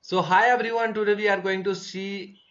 So hi everyone, today we are going to see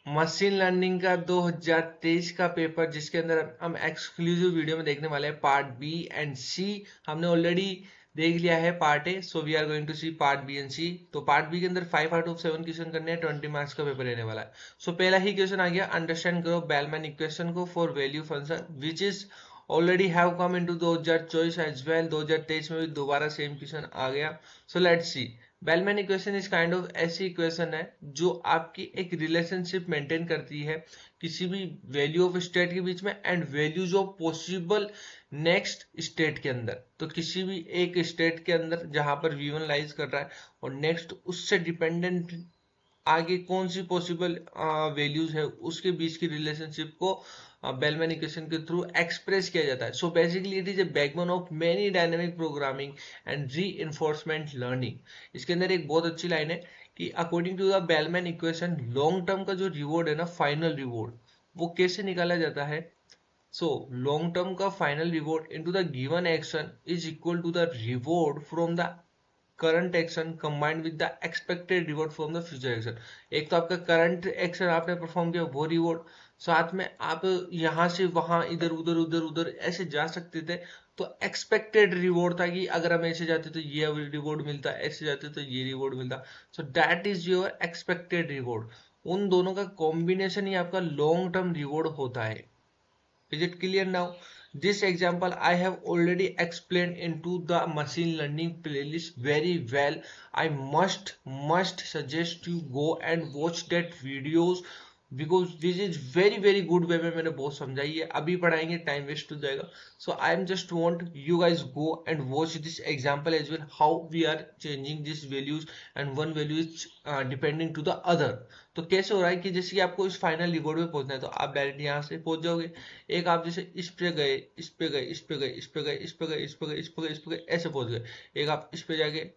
machine learning का 2023 का paper, जिसके अंदर हम एक्सक्लूसिव वीडियो में देखने वाले हैं पार्ट बी एंड सी। हमने ऑलरेडी देख लिया है part a, so we are going to see part b and c. तो पार्ट बी के अंदर 5 आउट ऑफ 7 क्वेश्चन करने हैं, 20 मार्क्स का पेपर रहने वाला है। सो पहला ही क्वेश्चन आ गया, अंडरस्टैंड करो बेलमैन इक्वेशन को for value function which is already have come into 2024 as well. 2023 में भी दोबारा सेम क्वेश्चन आ गया। So let's see. Bellman equation is kind of ऐसी इक्वेशन है जो आपकी एक रिलेशनशिप मेंटेन करती है किसी भी वैल्यू ऑफ स्टेट के बीच में and values of possible next state के अंदर। तो किसी भी एक स्टेट के अंदर जहां पर V1 लाइज कर रहा है और नेक्स्ट उससे डिपेंडेंट आगे कौन सी पॉसिबल वैल्यूज है, उसके बीच की रिलेशनशिप को बेलमैन इक्वेशन के थ्रू एक्सप्रेस किया जाता है। So basically it is a backbone of many dynamic programming and reinforcement learning. इसके अंदर एक बहुत अच्छी लाइन है कि according to the Bellman equation long term का जो रिवॉर्ड है ना, फाइनल रिवॉर्ड, वो कैसे निकाला जाता है। सो लॉन्ग टर्म का final reward into the given action is equal to the reward from the current action combined with the expected reward from the future action. एक तो आपका करंट एक्शन आपने परफॉर्म किया, वो रिवॉर्ड, साथ में आप यहां से वहां इधर उधर उधर उधर ऐसे जा सकते थे। तो एक्सपेक्टेड रिवॉर्ड था कि अगर हम ऐसे जाते तो ये रिवॉर्ड मिलता, ऐसे जाते तो ये रिवॉर्ड मिलता। सो that is your expected reward. उन दोनों का कॉम्बिनेशन ही आपका लॉन्ग टर्म रिवॉर्ड होता है। Is it clear now? This example I have already explained into the machine learning playlist very well. I must suggest you go and watch that videos because this is very good way में मैंने बहुत समझाई है। अभी पढ़ाएंगे time waste हो जाएगा। So I am just want you guys go and watch this example as well, how we are changing these values and one value is depending to the other। तो कैसे हो रहा है कि जैसे कि आपको इस फाइनल रिवॉर्ड पे पहुंचना है तो आप डायरेक्ट यहाँ से पहुंच जाओगे। एक आप जैसे इस पे गए, इस पे गए, इस पे गए, इस पे गए, इस पे गए, इस पे गए, इस पे गए, इस पे गए, ऐसे पहुंच गए। एक आप इस पे जाके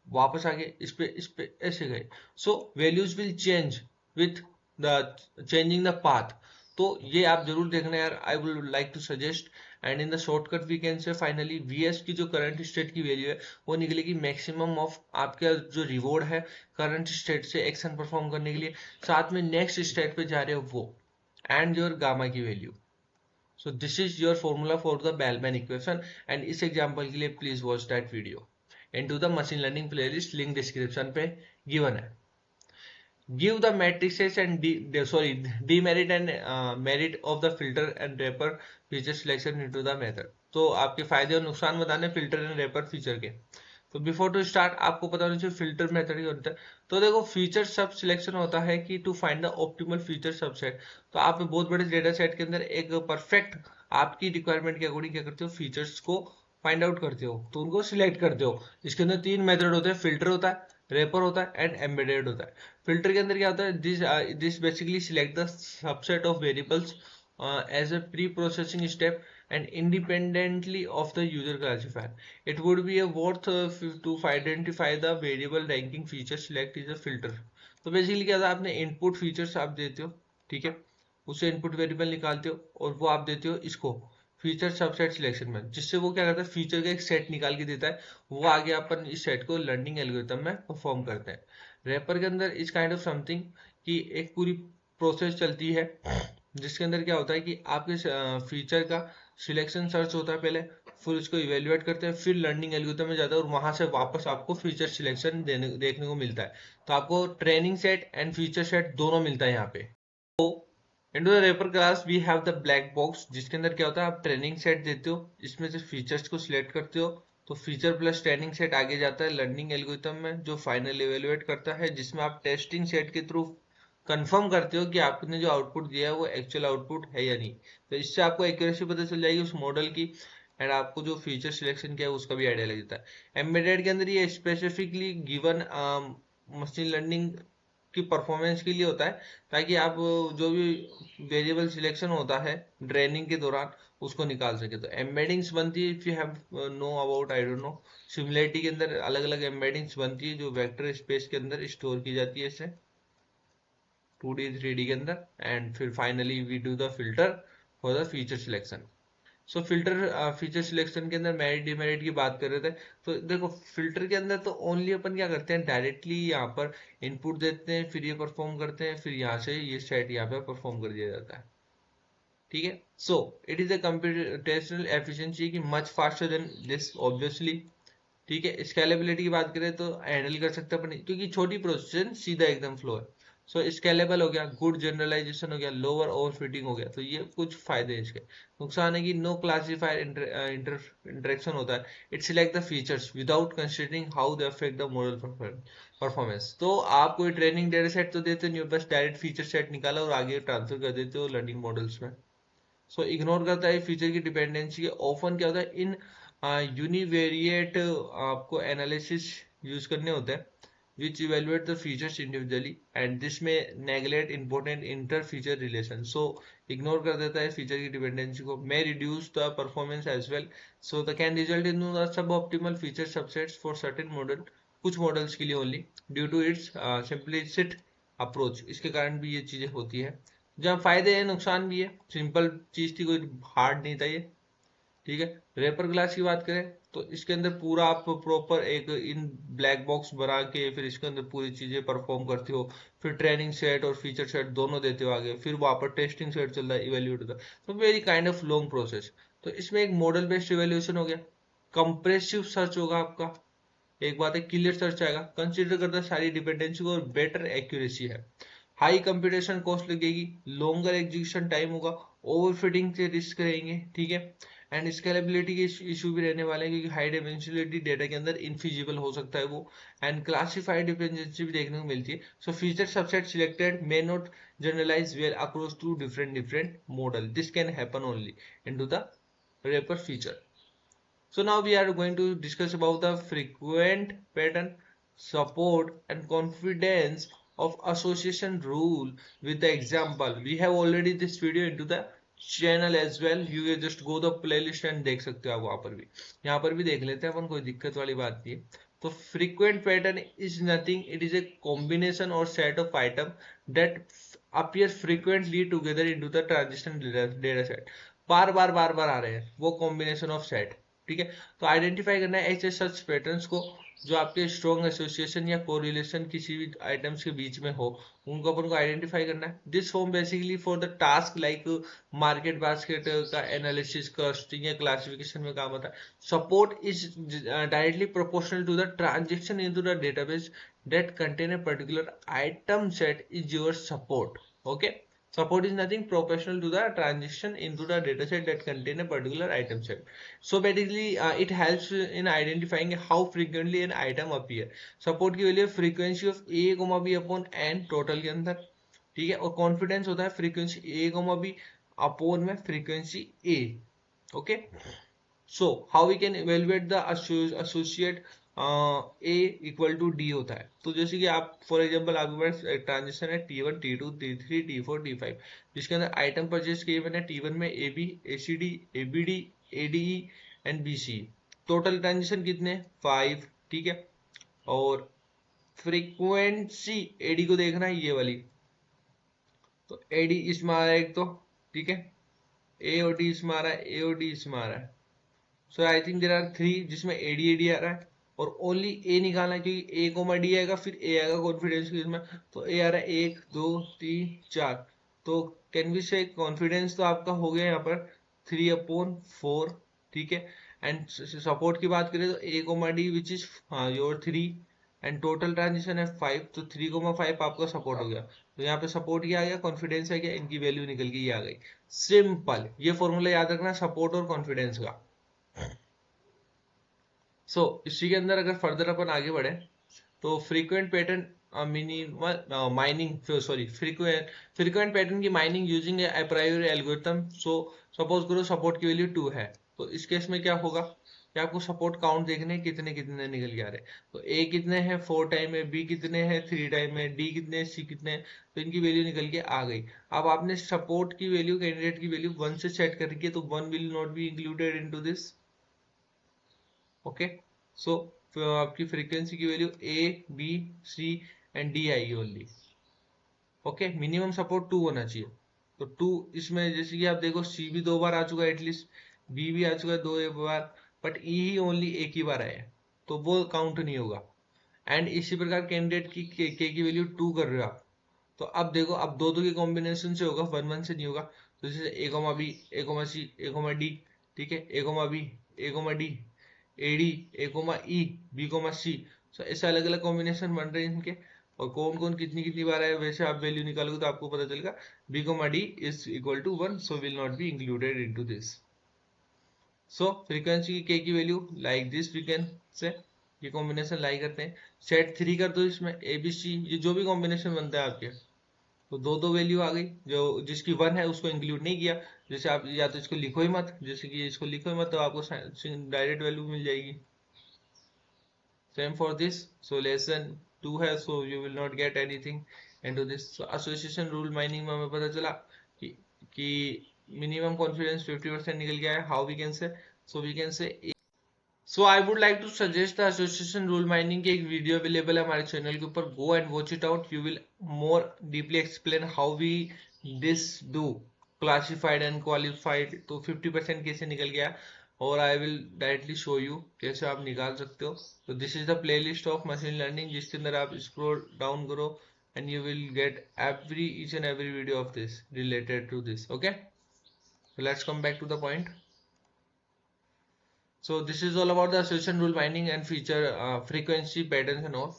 वापस आ गए, इस पे ऐसे गए। So values will change with the changing the path. तो ये आप जरूर देखना यार, I would like to suggest. And in the shortcut we can say finally VS की जो करंट स्टेट की वैल्यू है वो निकलेगी मैक्सिमम ऑफ आपका जो रिवॉर्ड है करंट स्टेट से एक्शन परफॉर्म करने के लिए, साथ में नेक्स्ट स्टेट पे जा रहे हो वो, एंड योर गामा की value. So this is your formula for the Bellman equation and इस एग्जांपल के लिए please watch that video into the machine learning playlist, link description पे गिवन है। Give the matrices and demerit and merit of the filter and wrapper feature selection into the method। तो आपके फायदे और नुकसान बताने फिल्टर एंड रैपर फीचर के। तो बिफोर टू स्टार्ट आपको पता होना चाहिए फिल्टर मेथड क्या होता है। तो देखो फीचर सब सिलेक्शन होता है कि to find the optimal feature subset. तो आप बहुत बड़े डेटा सेट के अंदर एक परफेक्ट आपकी रिक्वायरमेंट के अकॉर्डिंग क्या करते हो, फीचर्स को फाइंड आउट करते हो, तो उनको सिलेक्ट करते हो। इसके अंदर 3 मेथड होते हैं, फिल्टर होता है, रेपर होता है एंड एम्बेडेड होता है। फिल्टर के अंदर क्या होता है, this basically select the subset of variables as a preprocessing step and independently of the user classifier. It would be a worth to identify the variable ranking feature select is a filter। तो basically क्या था, आपने input features आप देते हो, ठीक है, उसे इनपुट वेरिएबल निकालते हो और वो आप देते हो इसको फीचर सबसेट सिलेक्शन में, जिससे वो क्या करता है फीचर का एक सेट निकाल के देता है। वो आगे अपन इस सेट को लर्निंग एल्गोरिथम में परफॉर्म करते हैं। रैपर के अंदर इस काइंड ऑफ समथिंग की एक पूरी प्रोसेस चलती है, जिसके अंदर क्या होता है कि आपके फीचर का सिलेक्शन सर्च होता है पहले, फिर उसको इवेल्युएट करते हैं, फिर लर्निंग एल्गोरिथम में जाता है और वहां से वापस आपको फीचर सिलेक्शन देखने को मिलता है। तो आपको training set and feature set दोनों मिलता है यहाँ पे। Into the wrapper class we have the black box, जिसके अंदर क्या होता है आप ट्रेनिंग सेट देते हो, इसमें से फीचर्स को सिलेक्ट करते हो, तो फीचर प्लस ट्रेनिंग सेट आगे जाता है लर्निंग एल्गोरिथम में जो फाइनल इवेल्युएट करता है, जिसमें आप टेस्टिंग सेट के थ्रू कंफर्म करते हो कि आपने जो आउटपुट दिया है वो एक्चुअल आउटपुट है या नहीं। तो इससे आपको एक्यूरेसी पता चल जाएगी उस मॉडल की, एंड आपको जो फीचर सिलेक्शन किया है उसका भी आइडिया लग जाता है। एम्बेडेड के अंदर ये स्पेसिफिकली गिवन मशीन लर्निंग की परफॉर्मेंस के लिए होता है, ताकि आप जो भी वेरिएबल सिलेक्शन होता है ट्रेनिंग के दौरान उसको निकाल सके। तो एम्बेडिंग्स बनती है, if you have know about, I don't know, similarity के अंदर अलग अलग एम्बेडिंग्स बनती है जो वेक्टर स्पेस के अंदर स्टोर की जाती है इसे 2D 3D के अंदर, एंड फिर finally we do the filter for the feature selection. So filter feature selection के अंदर मेरिट डिमेरिट की बात कर रहे थे। तो देखो फिल्टर के अंदर तो ओनली अपन क्या करते हैं, डायरेक्टली यहाँ पर इनपुट देते हैं, फिर ये परफॉर्म करते हैं, फिर यहाँ से ये सेट यहाँ पे परफॉर्म कर दिया जाता है। ठीक है, so it is a computational efficiency की much faster than this obviously. ठीक है, स्केलेबिलिटी की बात करें तो हैंडल कर सकते हैं अपन, क्योंकि छोटी प्रोसेस सीधा एकदम फ्लो है। सो स्केलेबल हो गया, गुड जनरलाइजेशन हो गया, लोअर ओवर फिटिंग हो गया। तो ये कुछ फायदे हैं इसके। नुकसान है कि नो क्लासिफायर इंटरेक्शन होता है, it select the features without considering how they affect the model performance. तो आप कोई ट्रेनिंग डेटा सेट तो देते नहीं हो, बस डायरेक्ट फीचर सेट निकाला और आगे ट्रांसफर कर देते हो लर्निंग मॉडल्स में। सो इग्नोर करता है फीचर की डिपेंडेंसी। ऑफन क्या होता है, इन यूनिवेरिएट आपको एनालिसिस यूज करने होते हैं which evaluate the features individually and this में neglect important inter feature relation. So ignore कर देता है फीचर की डिपेंडेंसी को, may reduce the performance as well. So the can result in the suboptimal feature subsets for certain model, कुछ मॉडल्स के लिए only, due to its simplistic approach. इसके कारण भी ये चीजें होती है। जहाँ फायदे हैं नुकसान भी है, सिंपल चीज थी, कोई हार्ड नहीं था ये। ठीक है, रेपर क्लास की बात करें तो इसके अंदर पूरा आप प्रॉपर एक इन ब्लैक बॉक्स बना के फिर इसके अंदर पूरी चीजें परफॉर्म करते हो, फिर ट्रेनिंग सेट और फीचर सेट दोनों देते हो आगे, फिर वहां पर टेस्टिंग सेट चल रहा है, इवेल्यूएट होता है। तो very kind of long process. तो इसमें एक मॉडल बेस्ड इवेल्यूएशन हो गया, कंप्रेसिव सर्च होगा आपका, एक बात है क्लियर सर्च आएगा, कंसीडर करता है सारी डिपेंडेंसी को और बेटर एक्यूरेसी है। हाई कंप्यूटेशन कॉस्ट लगेगी, लॉन्गर एग्जीक्यूशन टाइम होगा, ओवरफिटिंग के रिस्क रहेंगे। ठीक है, एंड स्केलेबिलिटी के इशू भी रहने वाले हैं, क्योंकि हाई डायमेंशनलिटी डेटा के अंदर इनफिजिबल हो सकता है वो, एंड क्लासिफाइड डिपेंडेंसी भी देखने को मिलती है। So feature subset selected may not generalise well across to different model, this can happen only into the wrapper feature. So now we are going to discuss about the frequent pattern, support and confidence of association rule with the example. We have already this video into the channel as well. You can just go the playlist and देख सकते हो आप वहां पर भी, यहाँ पर भी देख लेते हैं अपन, कोई दिक्कत वाली बात नहीं है। तो frequent pattern is nothing, it is a combination or set of item that appear frequently together into the transition data set. बार बार आ रहे हैं, वो combination of set। ठीक है, तो आइडेंटिफाई करना है ऐसे सच पैटर्न्स को जो आपके स्ट्रॉन्ग एसोसिएशन या कोरिलेशन किसी भी आइटम्स के बीच में हो, उनको अपन को आइडेंटिफाई करना है। This form basically for the task like market basket का एनालिसिस, क्लस्टरिंग या क्लासिफिकेशन में काम आता है। Support is directly proportional to the transaction into the database that contain a particular item set is your support. Okay, support is nothing professional to the transition into the dataset that contain a particular item set. So basically it helps in identifying how frequently an item appear. Support की value frequency of a, b upon n total के अंदर। ठीक है, और confidence होता है frequency a, b upon में frequency a. Okay, so how we can evaluate the associate A equal to D होता है। तो जैसे कि आप फॉर एग्जांपल आपके पास ट्रांजेक्शन है T1 T2 T3 T4 T5, जिसके अंदर आइटम परचेज किए मैंने T1 में A B A C D A B D A D E and B C. Total transaction कितने, 5। ठीक है, और फ्रीक्वेंसी एडी को देखना है ये वाली, तो एडी इसमें आ रहा है एक तो। ठीक है, ए और डी इसमें आ रहा है, ए और डी इसमें आ रहा है। सो आई थिंक देर आर 3 जिसमें एडी आ रहा है, और ओनली ए निकालना है, क्योंकि ए कोमा डी आएगा, फिर ए आएगा कॉन्फिडेंस के इसमें। तो ए आ रहा है 1 2 3 4। तो कैन वी से कॉन्फिडेंस तो आपका हो गया यहाँ पर 3/4। ठीक है, एंड सपोर्ट की बात करें तो a comma d which is your 3, and total transition है 5, तो 3,5 आपका सपोर्ट हो गया। तो यहाँ पे सपोर्ट क्या आ गया, कॉन्फिडेंस है क्या, इनकी वैल्यू निकल के ये आ गई। सिंपल, ये फॉर्मूला याद रखना सपोर्ट और कॉन्फिडेंस का। सो इसी के अंदर अगर फर्दर अपन आगे बढ़े तो frequent pattern minimal mining, sorry frequent pattern की mining using Apriori algorithm. So suppose करो सपोर्ट की वैल्यू 2 है, तो इस केस में क्या होगा कि आपको सपोर्ट काउंट देखने कितने कितने निकल के आ रहे हैं। तो ए कितने हैं 4 टाइम है, बी कितने हैं 3 टाइम है, डी कितने हैं, सी कितने हैं, तो इनकी वैल्यू निकल के आ गई। अब आपने सपोर्ट की वैल्यू कैंडिडेट की वैल्यू 1 से सेट कर रखी है, तो 1 will not be included into this. Okay, so आपकी फ्रीक्वेंसी की value A B C and D आएगी ओनली। ओके, मिनिमम सपोर्ट 2 होना चाहिए। तो 2 इसमें जैसे कि आप देखो सी भी 2 बार आ चुका है एटलीस्ट, बी भी आ चुका है 2 बार, बट ई ही ओनली एक ही बार आया है, तो वो काउंट नहीं होगा। एंड इसी प्रकार कैंडिडेट की के की वैल्यू 2 कर रहे हो आप, तो अब देखो अब दो के कॉम्बिनेशन से होगा, 1 1 से नहीं होगा। तो जैसे A comma B, A comma C, A comma D, ठीक है, A comma B, A comma D, A D, A comma E, B comma C. So ऐसे अलग अलग कॉम्बिनेशन बन रहे हैं इनके, और कौन कौन कितनी कितनी बार है वैसे आप वैल्यू निकालोगे तो आपको पता चलेगा B comma D is equal to 1, so will not be included into this. So frequency की के की value like this we can say, ये कॉम्बिनेशन लाई करते हैं। सेट 3 कर दो इसमें, ए बी सी, ये जो भी कॉम्बिनेशन बनता है आपके, तो दो वैल्यू आ गई। जो जिसकी 1 है उसको इंक्लूड नहीं किया, जैसे आप या तो इसको लिखो ही मत, जैसे कि इसको लिखो ही मत, तो आपको डायरेक्ट वैल्यू मिल जाएगी। Same for this, so lesson 2 है, so you will not get anything into this. Association rule mining में हमें पता चला कि मिनिमम कॉन्फिडेंस 50% निकल गया है। How we can say, so we can say, so I would like to suggest the association rule mining की एक वीडियो अवेलेबल है हमारे चैनल के ऊपर, go and watch it out, you will more deeply explain how we this do classified and qualified. तो 50% कैसे निकल गया, और I will directly show you कैसे आप निकाल सकते हो। तो this is the playlist of machine learning, जिसके अंदर आप स्क्रॉल डाउन करो and you will get every each and every video of this related to this. Okay, let's come back to the point. So this is all about the association rule mining and feature frequency patterns and all.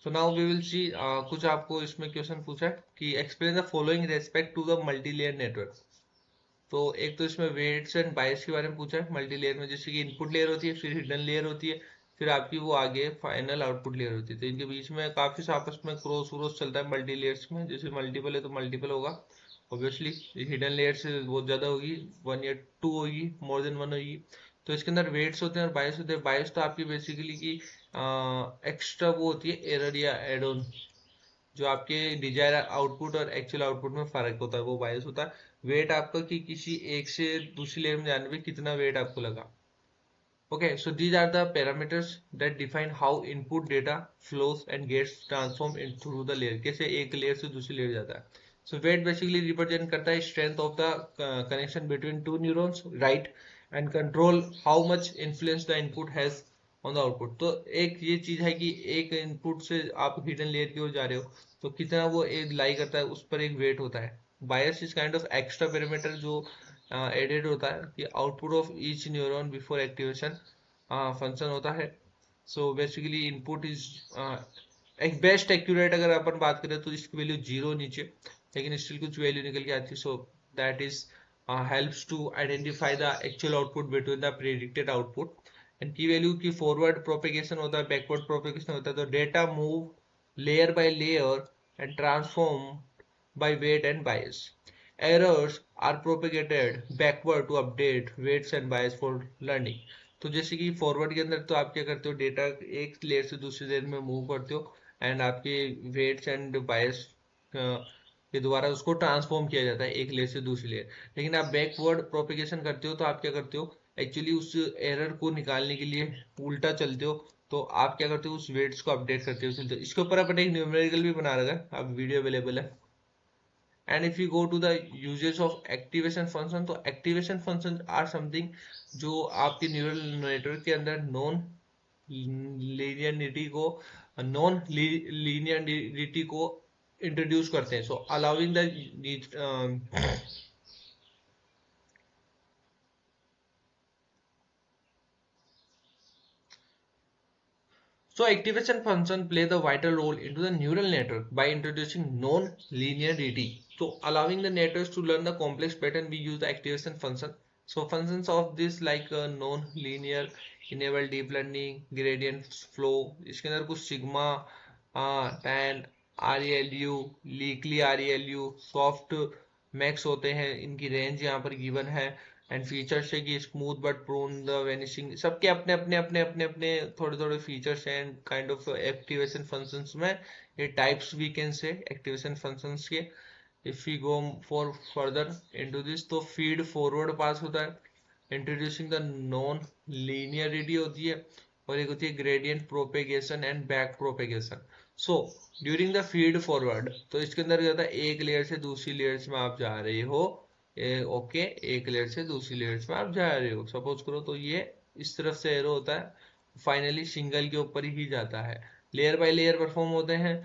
So now we will see कुछ आपको इसमें question पूछा है कि explain the following respect to the multi-layer network। तो एक तो इसमें वेट्स एंड बायस के बारे में पूछा है मल्टी लेयर में, जैसे कि इनपुट लेयर होती है, फिर हिडन लेयर होती है, फिर आपकी वो आगे फाइनल आउटपुट लेयर होती है। तो इनके बीच में काफी आपस में क्रॉस व्रोस चलता है मल्टी लेयर्स में, जैसे मल्टीपल है तो मल्टीपल होगा ऑब्वियसली, हिडन लेयर से बहुत ज्यादा होगी, 1 या 2 होगी, मोर देन 1 होगी। तो इसके अंदर वेट्स होते हैं और बायस होते हैं। बायस तो आपकी बेसिकली की एक्स्ट्रा वो होती है एरर या एड ऑन, जो आपके डिजायर आउटपुट और एक्चुअल आउटपुट में फर्क होता है, वो बायस होता है। वेट आपका कि किसी एक से दूसरी लेयर में जाने में कितना वेट आपको लगा। Okay, so these are the parameters that define how input data flows and gets transformed in through the layer. कैसे एक layer से दूसरी layer जाता है. So weight basically represent करता है strength of the connection between two neurons, right, and control how much influence the input has on the output. तो एक ये चीज है कि एक input से आप hidden layer की ओर जा रहे हो, तो कितना वो एक लाई करता है, उस पर एक weight होता है. Bias is kind of extra parameter जो एडेड होता है कि output of each neuron before activation function होता है। सो बेसिकली इनपुट इज एक बेस्ट एक्यूरेट, अगर अपन बात करें तो इसकी वैल्यू 0 नीचे, लेकिन स्टिल कुछ वैल्यू निकल के आती है। So that is helps to identify the actual output between the predicted output. And की वैल्यू की फॉरवर्ड प्रोपेगेशन होता है, बैकवर्ड प्रोपेगेशन होता है। तो data move layer by layer and transform by weight and bias. Errors are propagated backward to update weights and bias for learning। तो जैसे कि फॉरवर्ड के अंदर तो आप क्या करते हो, डेटा एक लेयर से दूसरी लेयर में मूव करते हो एंड आपके वेट्स एंड बायस के द्वारा उसको ट्रांसफॉर्म किया जाता है एक लेयर से दूसरी लेयर। लेकिन आप बैकवर्ड प्रोपेगेशन करते हो तो आप क्या करते हो, एक्चुअली उस एरर को निकालने के लिए उल्टा चलते हो। तो आप क्या करते हो, उस वेट्स को अपडेट करते हो चलते हो। इसके ऊपर अपन एक न्यूमेरिकल भी बना रखा है, अब वीडियो अवेलेबल है। And if you go to the uses of activation function, तो एक्टिवेशन फंक्शन आर समथिंग जो आपके न्यूरल नेटवर्क के अंदर नॉन लीनियरिटी को इंट्रोड्यूस करते हैं। So allowing the So activation function play the vital role into the neural network by introducing non-linearity. So allowing the networks to learn the complex pattern, we use the activation function. So functions of this like non-linear, enable deep learning, gradient flow. इसके अंदर कुछ sigma, tan, ReLU, Leaky ReLU, soft max होते हैं, इनकी range यहाँ पर given है। And features है कि smooth but prone the vanishing, सबके अपने अपने अपने अपने अपने थोड़े थोड़े फीचर्स हैं। And kind of activation functions में ये types we can say activation functions के। If we go for further into this, तो फीड फॉरवर्ड पास होता है, इंट्रोड्यूसिंग द नॉन लीनियरिटी होती है, और एक होती है gradient propagation and back propagation. So during the feed forward, तो इसके अंदर क्या होता है, एक लेयर से दूसरी लेयर्स में आप जा रहे हो, ओके, एक लेयर से दूसरी लेयर्स में आप जा रहे हो, सपोज करो, तो ये इस तरफ से एरो होता है, फाइनली सिंगल के ऊपर ही जाता है, लेयर बाय लेयर परफॉर्म होते हैं,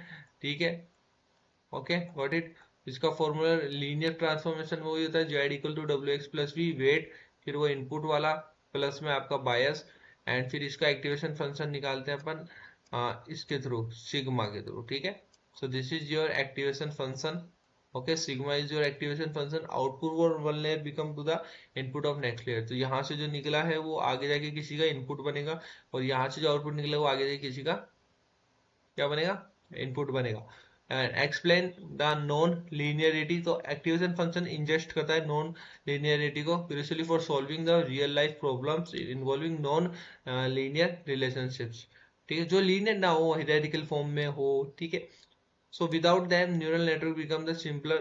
ठीक है। Okay, got it. इसका फॉर्मूला लीनियर ट्रांसफॉर्मेशन वो होता है Z equal to W X plus V, weight, फिर वो इनपुट वाला, प्लस में आपका बायस, एंड फिर इसका एक्टिवेशन फंक्शन निकालते हैं अपन इसके थ्रू, सिग्मा के थ्रू, ठीक है। So this is your activation function. Okay, sigma is your activation function, output और one layer become to the input of next layer. तो यहाँ से जो निकला है वो आगे जाके किसी का इनपुट बनेगा, और यहाँ से जो आउटपुट निकला वो आगे जाके किसी का क्या बनेगा, इनपुट बनेगा। And explain the non linearity, तो एक्टिवेशन फंक्शन इंजेस्ट करता है नॉन लीनियरिटी को, usually for solving the real life problems involving non linear relationships, ठीक है, जो लीनियर ना हो, हायरार्किकल फॉर्म में हो, ठीक है। So without them, neural network become the simpler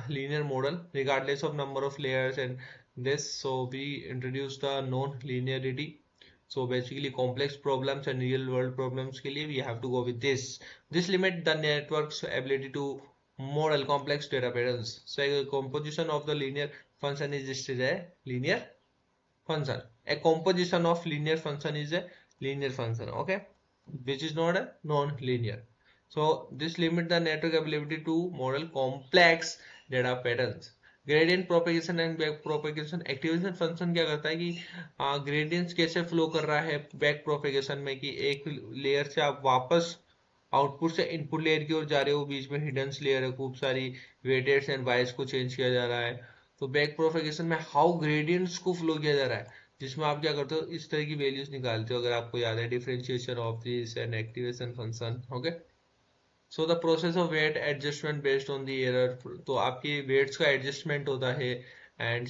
linear model, regardless of number of layers and this. So we introduce the non-linearity. So basically, complex problems and real-world problems के लिए we have to go with this. This limit the network's ability to model complex data patterns. So a composition of the linear function is listed as linear function. A composition of linear function is a linear function. Okay, which is not a non-linear. So this limit the network ability to model complex data patterns. Gradient propagation and back propagation, activation function क्या करता है कि gradients कैसे flow कर रहा है back propagation में, कि एक लेयर से आप वापस आउटपुट से इनपुट लेयर की ओर जा रहे हो, बीच में हिडन लेयर है, खूब सारी वेटेड्स एंड बायस को चेंज किया जा रहा है। तो बैक प्रोपेगेशन में हाउ ग्रेडियंट्स को फ्लो किया जा रहा है, जिसमें आप क्या करते हो, इस तरह की वैल्यूज निकालते हो, अगर आपको याद है, differentiation of this and activation function. Okay, so the process of weight adjustment based on the error, तो आपकी वेट्स का एडजस्टमेंट होता है, एंड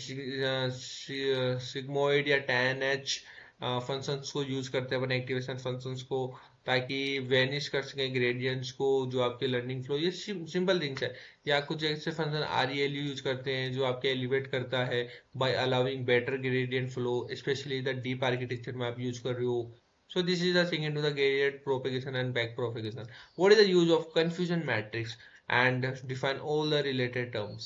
सिग्मोइड या tan h फंक्शंस को यूज करते हैं अपन एक्टिवेशन फंक्शंस को, ताकि वेनिश कर सके ग्रेडियंट्स को, जो आपके लर्निंग फ्लो, ये सिंपल थिंग्स है। या कुछ ऐसे फंक्शन RELU यूज करते हैं जो आपके एलिवेट करता है bye allowing better gradient flow, specially the deep architecture में आप यूज कर रहे हो। So this is the thing into the gradient propagation and back propagation. What is the use of confusion matrix, and define all the related terms.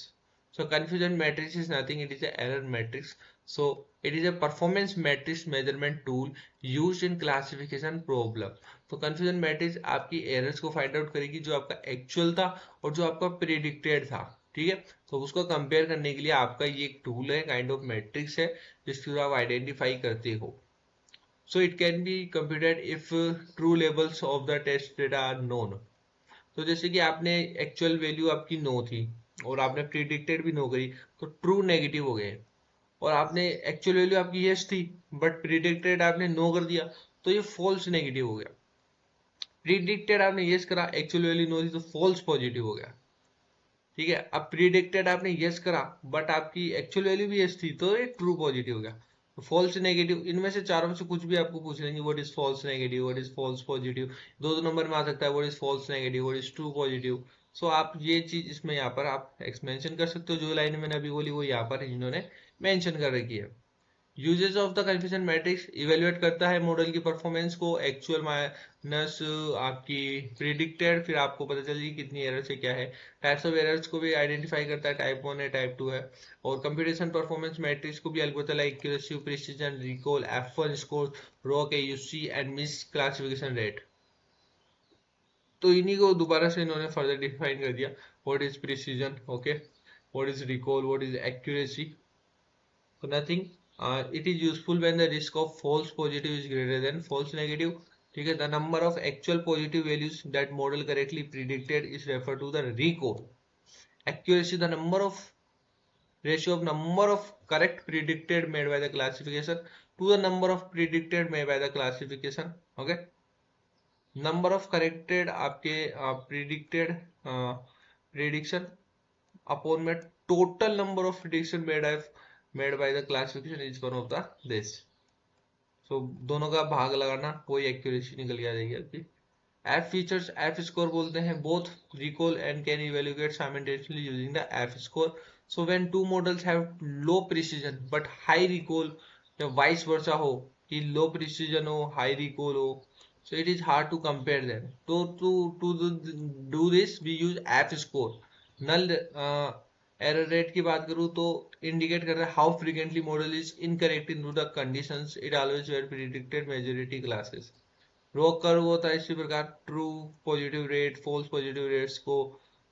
So confusion matrix is nothing, it is a error matrix. So it is a performance matrix measurement tool used in classification problem. तो confusion matrix आपकी errors को find out करेगी, जो आपका actual था और जो आपका predicted था, ठीक है। तो उसको कंपेयर करने के लिए आपका ये एक टूल है, काइंड ऑफ मैट्रिक्स है, जिसको आप आइडेंटिफाई करते हो। So it can be computed if true labels of the test data are known. तो जैसे कि आपने एक्चुअल वैल्यू आपकी 9 थी और आपने प्रिडिक्टेड भी 9 करी, तो ट्रू नेगेटिव हो गए। और आपने एक्चुअल वैल्यू आपकी यस थी बट प्रिडिक्टेड आपने 9 कर दिया, तो ये फॉल्स नेगेटिव हो गया। प्रिडिक्टेड आपने यस करा, एक्चुअल वैल्यू 9 थी, तो फॉल्स पॉजिटिव हो गया, ठीक है। अब प्रिडिक्टेड आपने यस करा बट आपकी एक्चुअल वैल्यू भी यस थी, तो ये ट्रू पॉजिटिव हो गया। तो फॉल्स नेगेटिव, इनमें से चारों में से कुछ भी आपको पूछ लेंगे, what is false negative, what is false positive, दो दो नंबर में आ सकता है, what is false negative, what is true positive. So आप ये चीज इसमें यहाँ पर आप एक्सपेंशन कर सकते हो, जो लाइन मैंने अभी बोली वो यहाँ पर इन्होंने मेंशन कर रखी है। Uses of the confusion matrix, evaluate करता है मॉडल की परफॉर्मेंस को, एक्चुअल माइनस आपकी प्रिडिक्टेड, फिर आपको पता चलेगी कितनी एरर से क्या है। टाइप्स ऑफ एरर्स को भी आइडेंटिफाई करता है, टाइप 1 है, टाइप 2 है। और कंप्यूटेशन परफॉर्मेंस मैट्रिक्स को भी अलग like accuracy, precision, recall, F1 score, rock AUC and miss classification rate. तो इन्हीं को दोबारा से इन्होंने फर्दर डिफाइन कर दिया, what is precision, okay, what is recall, what is accuracy. So nothing. It is useful when the risk of false positive is greater than false negative. ठीक है, the number of actual positive values that model correctly predicted is referred to the recall. Accuracy, the number of ratio of number of correct predicted made by the classification to the number of predicted made by the classification. Okay, number of corrected आपके predicted prediction upon में total number of prediction made by the classification is one of the this. So दोनों का भाग लगाना, कोई accuracy निकल के आ जाएगी आपकी। F features, F score बोलते हैं, both recall and can evaluate simultaneously using the F score. So when two models have low precision but high recall, या vice versa हो कि low precision हो high recall हो, so it is hard to compare them. So to do this we use F score. Null error rate की बात करूँ तो indicate कर रहा है how frequently model is incorrect in to the conditions it always were predicted majority classes. ROC curve होता है इसी प्रकार, true positive rate false positive rates को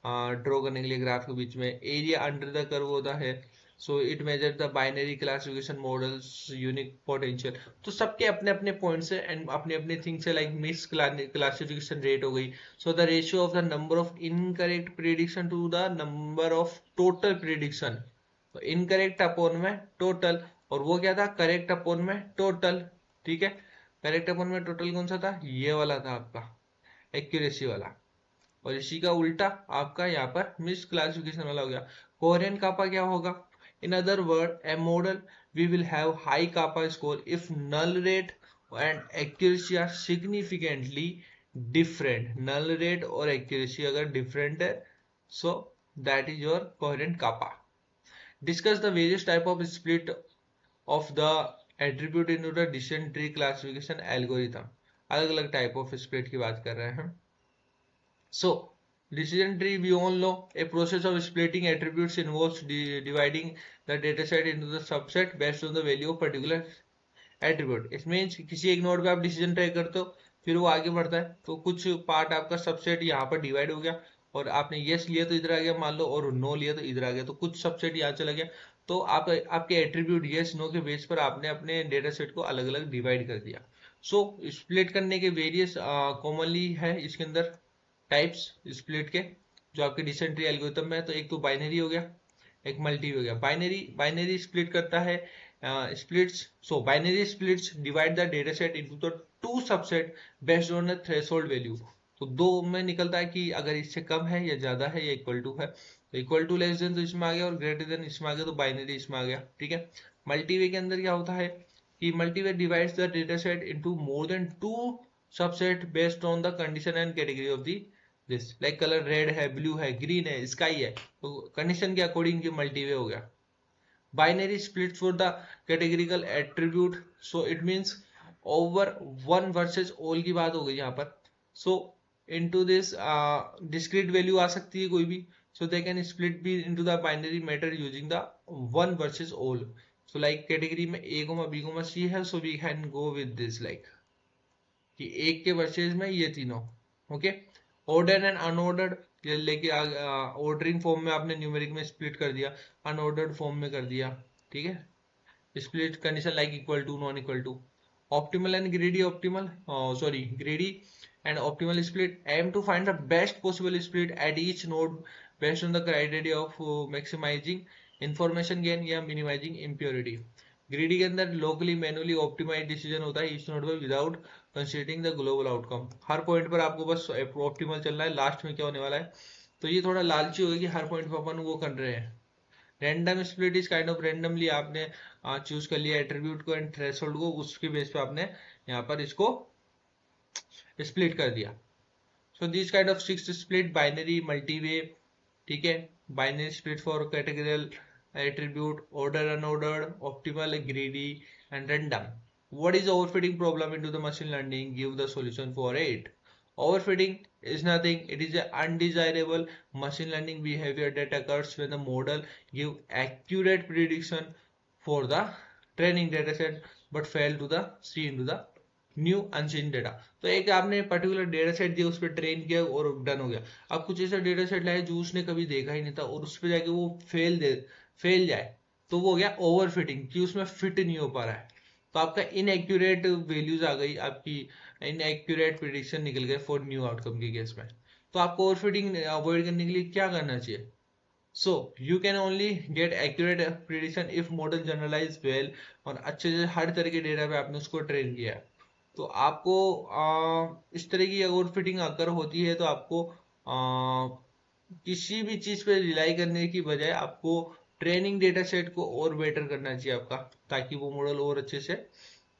ड्रॉ करने के लिए ग्राफ के बीच में। एरिया अंडर द कर्व होता है, so it measure the binary classification models unique potential. तो सबके अपने अपने पॉइंट्स है एंड अपने अपने थिंग्स है, लाइक मिस क्लासिफिकेशन रेट हो गई। So the ratio of the number of incorrect prediction to the number of total prediction. तो इनकरेक्ट अपॉन में टोटल, और वो क्या था, करेक्ट अपॉन में टोटल। ठीक है, करेक्ट अपॉन में टोटल कौन सा था, ये वाला था आपका एक्यूरेसी वाला, और इसी का उल्टा आपका यहाँ पर मिस क्लासिफिकेशन वाला हो गया। कोहेरेंट कापा क्या होगा, in other word a model we will have high kappa score if null rate and accuracy are significantly different. Null rate और एक्यूरेसी अगर डिफरेंट है, so that is your coherent kappa. Discuss the various type of split of the attribute into the decision tree classification algorithm। अलग अलग type of split की बात कर रहे हैं। So decision tree we all know a process of splitting attributes involves dividing the dataset into the subset based on the value of particular attribute। इसमें किसी एक नोड पे आप डिसीजन ट्री करते हो, फिर वो आगे बढ़ता है, तो कुछ पार्ट आपका सबसेट यहाँ पर डिवाइड हो गया, और आपने यस लिया तो इधर आ गया मान लो, और नो लिया तो इधर आ गया, तो कुछ सबसेट यहाँ चला गया। तो आप आपके एट्रीब्यूट यस नो के बेस पर आपने अपने डेटा सेट को अलग अलग डिवाइड कर दिया। सो स्प्लिट करने के वेरियस कॉमनली है इसके अंदर टाइप्स स्प्लिट के, जो आपके डिसीजन ट्री एल्गोरिथम में है। तो एक तो बाइनरी हो गया, एक मल्टी हो गया। बाइनरी स्प्लिट करता है splits so binary splits divide the data set into the two subset based on a threshold value। तो दो में निकलता है कि अगर इससे कम है या ज्यादा है या इक्वल टू है, तो इक्वल टू लेस देन तो इसमें आ गया, और ग्रेटर देन इसमें आ गया, तो बाइनरी इसमें आ गया। ठीक है, मल्टीवे के अंदर क्या होता है कि multiway divides the data set into more than to subset based on the condition and category of the this, like colour red है, ब्लू है, ग्रीन है, स्काई है, तो कंडीशन के अकॉर्डिंग ये मल्टीवे हो गया। Binary split for the categorical attribute, so it means over one versus all की बात हो गई यहाँ पर। so into this discrete value आ सकती है कोई भी, so they can split be into the binary matter using the one versus all। so like category में a, b, c है, so we can go with this like कि एक के versus में ये तीनों। ओके, ऑर्डर एंड अनऑर्डर्ड लेके ordering form में आपने न्यूमेरिक में स्प्लिट कर दिया, अनऑर्डर्ड फॉर्म में कर दिया। ठीक है, split condition like equal to, non equal to. Optimal and greedy, greedy and optimal split aim to find the best possible split at each node based on the criteria of maximizing information gain या minimizing impurity. Greedy के अंदर locally manually optimize decision होता है each node पर without considering the global outcome. हर point पर आपको बस ऑप्टिमल चलना है, लास्ट में क्या होने वाला है। तो ये थोड़ा लालची होगा कि हर पॉइंट पर अपन वो कर रहे हैं। Random split is kind of randomly आपने चूज कर लिया एट्रीब्यूट को एंड थ्रेशोल्ड को, उसके बेस पे आपने यहाँ पर इसको स्प्लिट कर दिया। So this kind of 6 split, binary, multiway, ठीक है, binary split for categorical attribute, order unordered, optimal, greedy and random। What is overfitting problem into the machine learning? Give the solution for it। Overfitting is nothing, it is an undesirable machine learning behavior that occurs when the model give accurate prediction for the training dataset but fail to the see into the new unseen data. तो एक आपने particular data set दिया, उस पर train किया और done हो गया। अब कुछ ऐसा डेटा सेट लाया जो उसने कभी देखा ही नहीं था, और उस पर जाके वो फेल जाए, तो वो हो गया ओवरफिटिंग, कि उसमें फिट नहीं हो पा रहा है। तो आपका इनएक्यूरेट वैल्यूज आ गई, आपकी इनएक्यूरेट प्रिडिक्शन निकल गए फॉर न्यू आउटकम के केस में। तो आपको ओवरफिटिंग अवॉइड करने के लिए क्या करना चाहिए? So you can only get accurate prediction if model generalize well, और अच्छे से हर तरह के डेटा पे आपने उसको ट्रेन किया है। तो आपको इस तरह की अगर फिटिंग अगर होती है, तो आपको किसी भी चीज पे रिलाई करने की बजाय आपको ट्रेनिंग डेटा सेट को और बेटर करना चाहिए आपका, ताकि वो मॉडल और अच्छे से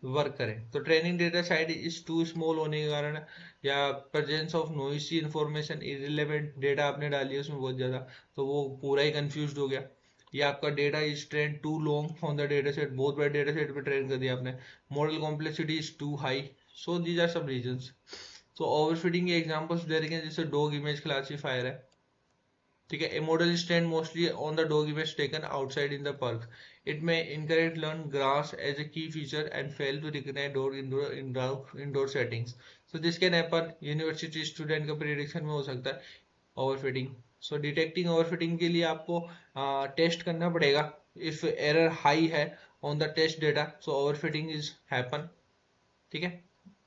वर्क करे। तो training data set is too small होने के कारण, या presence of noisy information, irrelevant data आपने डाली है उसमें बहुत ज्यादा, तो वो पूरा ही कंफ्यूज हो गया। या आपका data is train too long on the data set, बहुत बड़े डेटा सेट पे ट्रेन कर दिया आपने, model complexity is too high. So these are some reasons. तो ओवरफिटिंग के एग्जांपल्स दे रखे हैं, जैसे डॉग इमेज क्लासिफायर है, ठीक है। A model is trained mostly on the dog image taken outside in the park. It may incorrect learn grass as a key feature and fail to recognize dog indoor settings. So this can happen. University student का prediction में हो सकता है overfitting. सो detecting overfitting के लिए आपको test करना पड़ेगा. इफ एरर हाई है on the test data, so overfitting is happen. ठीक है.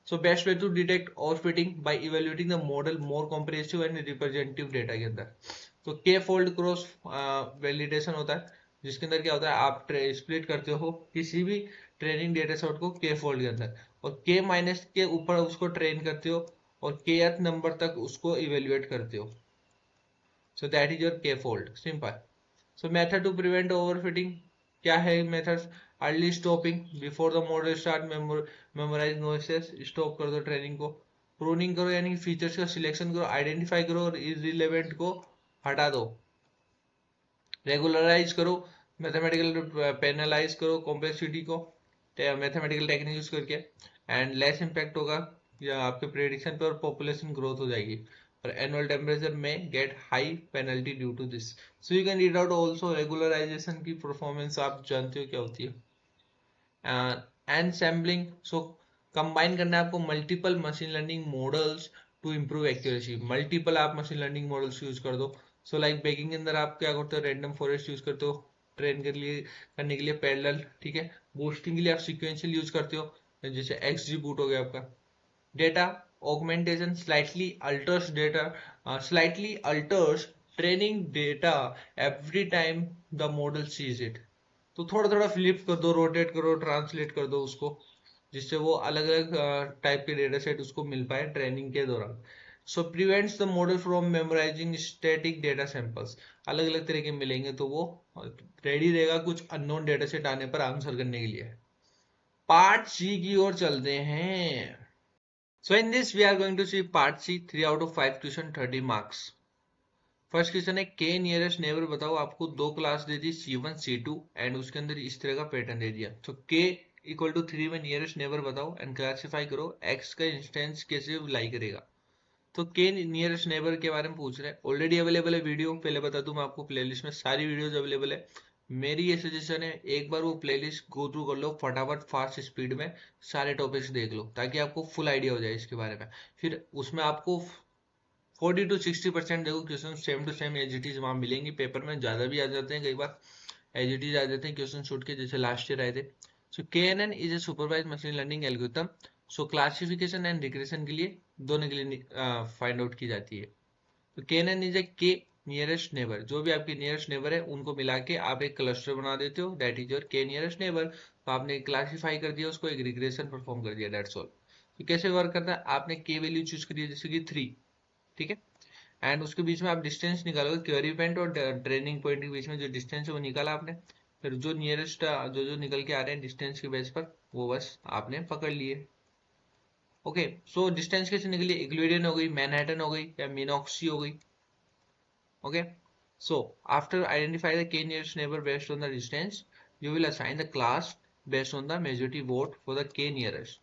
So best way to detect overfitting by evaluating the model more comprehensive and representative data के अंदर. तो के फोल्ड क्रॉस वैलिडेशन होता है, जिसके अंदर क्या होता है, आप स्प्लिट करते हो किसी भी ट्रेनिंग डेटा सेट को के फोल्ड के अंदर, और के माइनस के ऊपर उसको ट्रेन करते हो, और के नंबर तक उसको इवेल्युएट करते हो. So that is your K fold. Simple. So method to prevent overfitting क्या है? Methods: early stopping before the model start memorize noises. Stop कर दो ट्रेनिंग को. प्रूनिंग करो, यानी फीचर्स का सिलेक्शन करो, आइडेंटिफाई करो और इररिलेवेंट को हटा दो. रेगुलराइज करो, मैथमेटिकल पेनलाइज करो कॉम्प्लेक्सिटी को मैथमेटिकल टेक्निक यूज करके, एंड लेस इम्पैक्ट होगा या आपके प्रेडिक्शन पे और पॉपुलेशन ग्रोथ हो जाएगी. और एनुअल टेम्परेचर में get high penalty due to this. So you can read out also regularization की परफॉर्मेंस आप जानते हो क्या होती है. एनसेम्बलिंग, सो कंबाइन करना है आपको multiple machine learning models to improve accuracy. Multiple आप मशीन लर्निंग मॉडल्स यूज कर दो. सो लाइक बेकिंग के अंदर आप क्या करते हो, रैंडम फॉरेस्ट यूज करते हो ट्रेन करने के लिए पैरेलल. ठीक है. बूस्टिंग के लिए आप सीक्वेंशियल यूज करते हो, जैसे XGBoost हो गया आपका. Data augmentation slightly alters training data every time the model sees it. तो थोड़ा थोड़ा फ्लिप कर दो, रोटेट करो, ट्रांसलेट कर दो उसको, जिससे वो अलग अलग टाइप के डेटा सेट उसको मिल पाए ट्रेनिंग के दौरान. So prevents the model from memorizing static data samples. अलग अलग तरह के मिलेंगे तो वो रेडी रहेगा कुछ अननोन डेटा सेट आने पर आंसर करने के लिए. पार्ट सी की ओर चलते हैं. So in this we are going to see part C 3 out of 5 question 30 marks. First question है के नियरेस्ट नेबर बताओ. आपको दो class they the C1 C2 and उसके अंदर इस तरह का पैटर्न दे दिया. तो के इक्वल टू 3 में नियरेस्ट नेबर बताओ एंड क्लासिफाई करो एक्स का इंस्टेंस कैसे लाई करेगा. तो के नियरेस्ट नेबर के बारे में पूछ रहे हैं. ऑलरेडी अवेलेबल है वीडियो, पहले बता दूं मैं आपको, प्लेलिस्ट में सारी वीडियोज अवेलेबल है. मेरी ये सजेशन है, एक बार वो प्लेलिस्ट गो थ्रू कर लो फटाफट फास्ट स्पीड में, सारे टॉपिक्स देख लो ताकि आपको फुल आइडिया हो जाए इसके बारे में. फिर उसमें आपको 40 to 60% देखो question same to same as it is वहां मिलेंगे. पेपर में ज्यादा भी आ जाते हैं, कई बार एज इट इज आ जाते हैं क्वेश्चन छूट के, जैसे लास्ट ईयर आए थे. सो KNN is a supervise machine learning algorithm. So classification and regression के लिए दोनों के लिए फाइंड आउट की जाती है. तो KNN इज ए के नियरेस्ट नेबर. जो भी आपके नियरेस्ट नेबर है उनको मिला के आप एक क्लस्टर बना देते हो, दैट इज योर के नियरेस्ट नेबर. तो आपने क्लासिफाई कर दिया उसको, एक रिग्रेशन परफॉर्म कर दिया, दैट्स ऑल. तो कैसे वर्क करता है, आपने के वैल्यू चूज करी जैसे कि 3. ठीक है. एंड उसके बीच में आप डिस्टेंस निकालोगे, क्वेरी पॉइंट और ट्रेनिंग पॉइंट के बीच में जो डिस्टेंस है वो निकाला आपने. फिर जो नियरेस्ट जो निकल के आ रहे हैं डिस्टेंस के बेस पर, वो बस आपने पकड़ लिए. ओके. सो डिस्टेंस कैसे निकली, यूक्लिडियन हो गई, मैनहट्टन हो गई, या मिनॉक्सी हो गई. Okay. So after identify the K nearest neighbour based on the distance, you will assign the class based on the majority vote for the K nearest.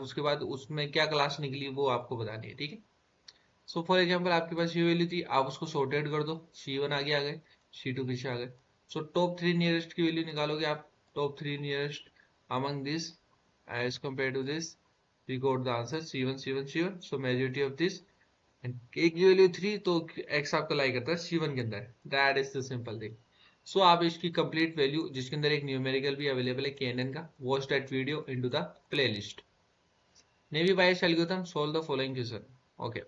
उसके बाद उसमें क्या क्लास निकली वो आपको बतानी है. ठीक है. सो फॉर एग्जाम्पल आपके पास ये वैल्यू थी, आप उसको सॉर्टेड कर दो, C1 आगे आ गए, C2 पीछे आ गए. सो टॉप 3 नियरेस्ट की वैल्यू निकालोगे आप, top 3 nearest among this as compare to this, we got the answer C1 C1 C1. So majority of this and एक की वैल्यू 3, तो x आपका लाई करता है C1 के अंदर, that is the simple thing. So आप इसकी कंप्लीट वैल्यू, जिसके अंदर एक न्यूमेरिकल भी अवेलेबल है KNN का, watch that video into the playlist. Naive Bayes algorithm solve the following question. Okay.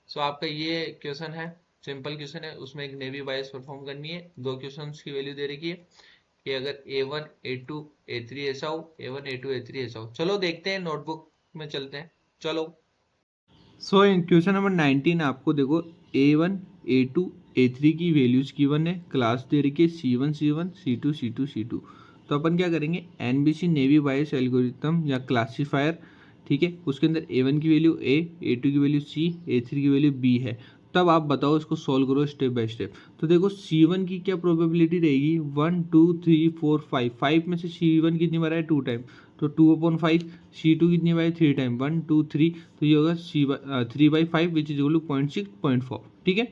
So आपका ये क्वेश्चन है, सिंपल क्वेश्चन है, उसमें एक नेवी बायस परफॉर्म करनी है. दो क्वेश्चंस की वैल्यू दे रखी है कि अगर A1 A2 A3 ऐसा हो, A1 A2 A3 ऐसा हो. चलो देखते हैं, नोटबुक में चलते हैं. चलो. सो इन क्वेश्चन नंबर 19 आपको देखो A1 A2 A3 की वैल्यूज गिवन है, क्लास दे रखी है C1 C1 C2 C2 C2. तो अपन क्या करेंगे, NBC नेवी बायस एल्गोरिथम या क्लासीफायर. ठीक है. उसके अंदर A1 की वैल्यू A, A2 की वैल्यू C, A3 की वैल्यू B है. तब आप बताओ इसको सॉल्व करो स्टेप बाय स्टेप. तो देखो C1 की क्या प्रोबेबिलिटी रहेगी, 1 2 3 4 5. 5 में से C1 कितनी बार है, 2 टाइम, तो 2/5. C2 कितनी बार है, 3 टाइम, 1 2 3. तो ये होगा 3/5 विच इज इक्वल टू 0.6 0.4. ठीक है.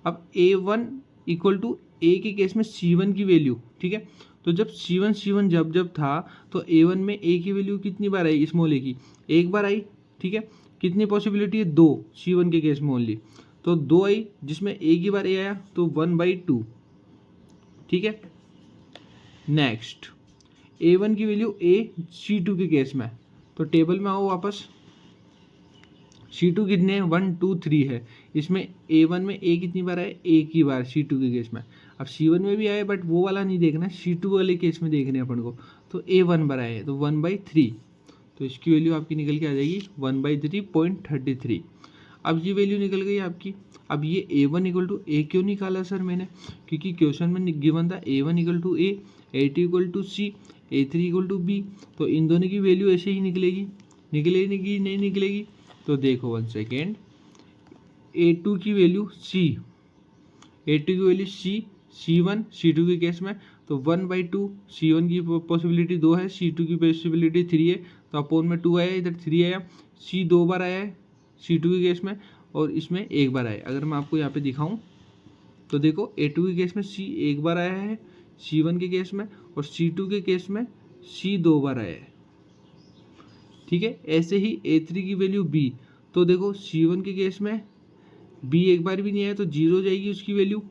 अब A1 इक्वल टू ए के केस में C1 की वैल्यू, ठीक है, तो जब C1 जब था तो A1 में ए की वैल्यू कितनी बार आई, स्मॉल ए की एक बार आई, ठीक है, कितनी पॉसिबिलिटी है, 2, C1 के केस में ओनली, तो 2 आई, जिसमें ए की बार ए आया तो 1/2, ठीक है। नेक्स्ट A1 की वैल्यू ए C2 के केस में, तो टेबल में आओ वापस, C2 कितने 1 2 3 है, इसमें A1 में ए कितनी बार आया, एक ही बार C2 के केस में। अब C1 में भी आए बट वो वाला नहीं देखना, C2 वाले केस में देखने अपन को, तो A1 बार आए तो 1/3, तो इसकी वैल्यू आपकी निकल के आ जाएगी 1/3.33। अब ये वैल्यू निकल गई आपकी। अब ये A1 इक्वल टू ए क्यों निकाला सर मैंने, क्योंकि क्वेश्चन में गिवन था A1 equal to A, A2 equal to C, A3 equal to B, तो इन दोनों की वैल्यू ऐसे ही निकलेगी, निकलेगी नहीं निकलेगी, तो देखो 1 सेकेंड, A2 की वैल्यू C, A2 की वैल्यू C, C1 C2 के केस में तो 1/2, C1 की पॉसिबिलिटी 2 है, C2 की पॉसिबिलिटी 3 है, तो अपोन में 2 आया, इधर 3 आया, C 2 बार आया है C2 के केस में और इसमें एक बार आया। अगर मैं आपको यहाँ पे दिखाऊं तो देखो A2 के केस में C एक बार आया है, C1 के केस में, और C2 के केस में C 2 बार आया है, ठीक है। ऐसे ही A3 की वैल्यू B, तो देखो C1 के केस में B एक बार भी नहीं आया तो 0 हो जाएगी उसकी वैल्यू,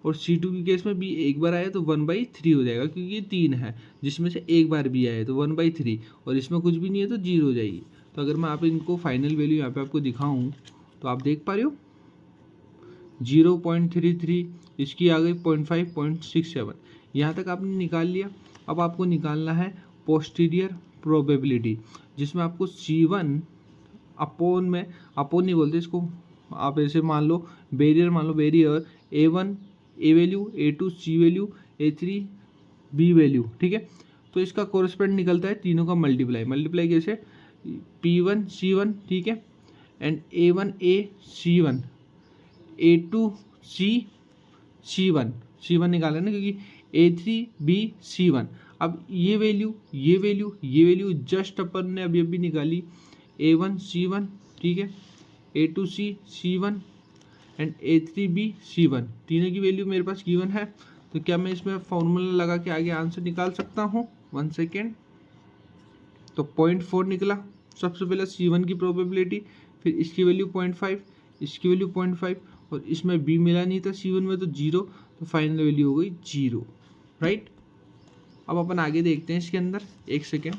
और C2 के केस में B एक बार आया तो 1/3 हो जाएगा, क्योंकि ये 3 है जिसमें से एक बार भी आया है तो 1/3, और इसमें कुछ भी नहीं है तो 0 हो जाएगी। तो अगर मैं आप इनको फाइनल वैल्यू यहाँ पे आपको दिखाऊं तो आप देख पा रहे हो 0.33, इसकी आ गई 0.5, 0.67, यहाँ तक आपने निकाल लिया। अब आपको निकालना है पोस्टीरियर प्रोबेबिलिटी, जिसमें आपको C1 अपोन में, अपोन नहीं बोलते इसको, आप ऐसे मान लो बैरियर, मान लो barrier A1 A value, A2 C value, A3 B value, ठीक है। तो इसका कोरिस्पेंड निकलता है तीनों का मल्टीप्लाई कैसे, P1 C1, ठीक है, and A1 A C1, A2 C C1 निकाला ना, क्योंकि A3 B C1। अब ये वैल्यू जस्ट अपन ने अभी अभी निकाली, A1 C1, ठीक है, A2 C C1 and A3 B C1, तीनों की वैल्यू मेरे पास गिवन है। तो क्या मैं इसमें फॉर्मूला लगा के आगे आंसर निकाल सकता हूँ, 1 सेकेंड, तो 0.4 निकला सबसे पहले C1 की प्रोबेबिलिटी, फिर इसकी वैल्यू 0.5, इसकी वैल्यू 0.5, और इसमें B मिला नहीं था C1 में तो 0, तो फाइनल वैल्यू हो गई 0, राइट। अब अपन आगे देखते हैं इसके अंदर, 1 सेकेंड,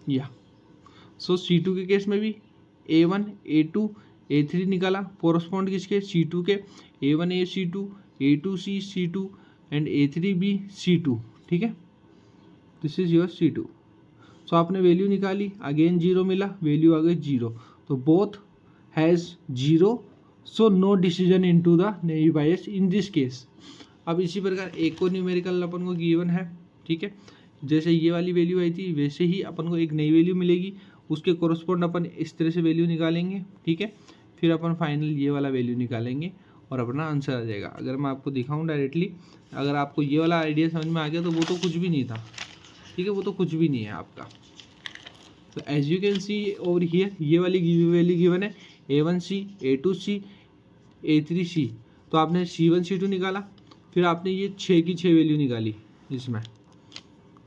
या सो C2 के केस में भी A1 A2 A3 निकाला, कोरस्पॉन्ड किसके, C2 के, A1 A C2, A2 C C2 and A3 B C2, ठीक है, दिस इज योर C2। सो आपने वैल्यू निकाली, अगेन 0 मिला, वैल्यू आ गई 0, तो both has 0, so no decision into the naive Bayes in this case. अब इसी प्रकार एक और न्यूमेरिकल अपन को गिवन है, ठीक है, जैसे ये वाली वैल्यू आई थी वैसे ही अपन को एक नई वैल्यू मिलेगी, उसके कोरस्पॉन्ड अपन इस तरह से वैल्यू निकालेंगे, ठीक है, फिर अपन फाइनल ये वाला वैल्यू निकालेंगे और अपना आंसर आ जाएगा। अगर मैं आपको दिखाऊं डायरेक्टली, अगर आपको ये वाला आइडिया समझ में आ गया तो वो तो कुछ भी नहीं था, ठीक है, वो तो कुछ भी नहीं है आपका। तो as you can see over here, ये वाली वैल्यू गिवन है A1 C, A2 C, A3 C, तो आपने C1 C2 निकाला, फिर आपने ये 6 की 6 वैल्यू निकाली इसमें,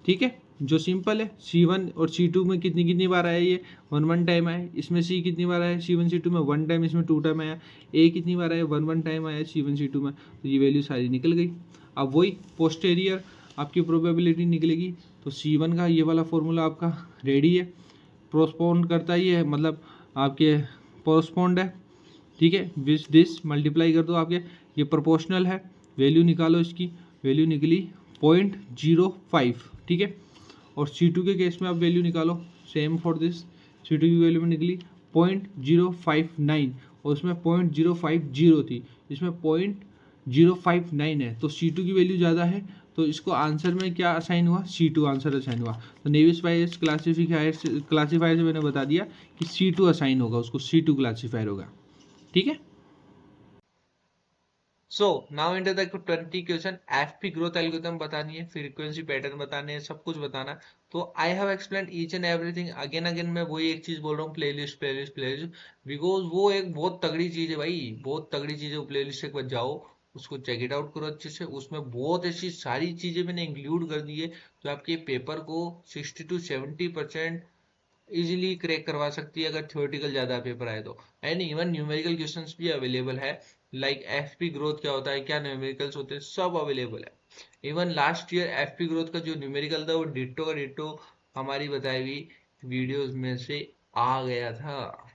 ठीक है, जो सिंपल है। C1 और C2 में कितनी बार आया, ये 1 टाइम आया, इसमें C कितनी बार आया C1 C2 में 1 टाइम, इसमें 2 टाइम आया, A कितनी बार आया 1 टाइम आया C1 C2 में, तो ये वैल्यू सारी निकल गई। अब वही पोस्टेरियर आपकी प्रोबेबिलिटी निकलेगी, तो C1 का ये वाला फॉर्मूला आपका रेडी है, प्रोस्पोंड करता ही है, मतलब आपके पोस्टपोन्ड है, ठीक है, विच दिस मल्टीप्लाई कर दो आपके, ये प्रोपोर्शनल है, वैल्यू निकालो, इसकी वैल्यू निकली 0.05, ठीक है, और C2 के केस में आप वैल्यू निकालो, सेम फॉर दिस, C2 की वैल्यू में निकली 0.059, और उसमें 0.050 थी, इसमें 0.059 है, तो C2 की वैल्यू ज़्यादा है, तो इसको आंसर में क्या असाइन हुआ, C2 आंसर असाइन हुआ। तो नेवी बायस क्लासीफायर से मैंने बता दिया कि C2 असाइन होगा, उसको C2 क्लासीफायर होगा, ठीक है। So now into the 20 question. FP growth algorithm बतानी है, फ्रीक्वेंसी पैटर्न बताने हैं, सब कुछ बताना। तो I have explain each and everything. Again again मैं वही एक चीज बोल रहा हूँ, प्लेलिस्ट प्लेलिस्ट प्लेलिस्ट, बिकॉज वो एक बहुत तगड़ी चीज है भाई, बहुत तगड़ी चीज है वो। प्लेलिस्ट एक बार जाओ, उसको चेक इट आउट करो अच्छे से। उसमें बहुत ऐसी सारी चीजें मैंने इंक्लूड कर दी है जो आपके पेपर को 60 to 70% इजीली क्रैक करवा सकती है अगर थ्योरेटिकल ज्यादा पेपर आए तो। एंड इवन न्यूमेरिकल क्वेश्चंस भी अवेलेबल है, लाइक एफपी ग्रोथ क्या होता है, क्या न्यूमेरिकल्स होते हैं, सब अवेलेबल है। Even last year FP growth का जो न्यूमेरिकल था वो डिट्टो का डिट्टो हमारी बताई हुई वीडियोस में से आ गया था।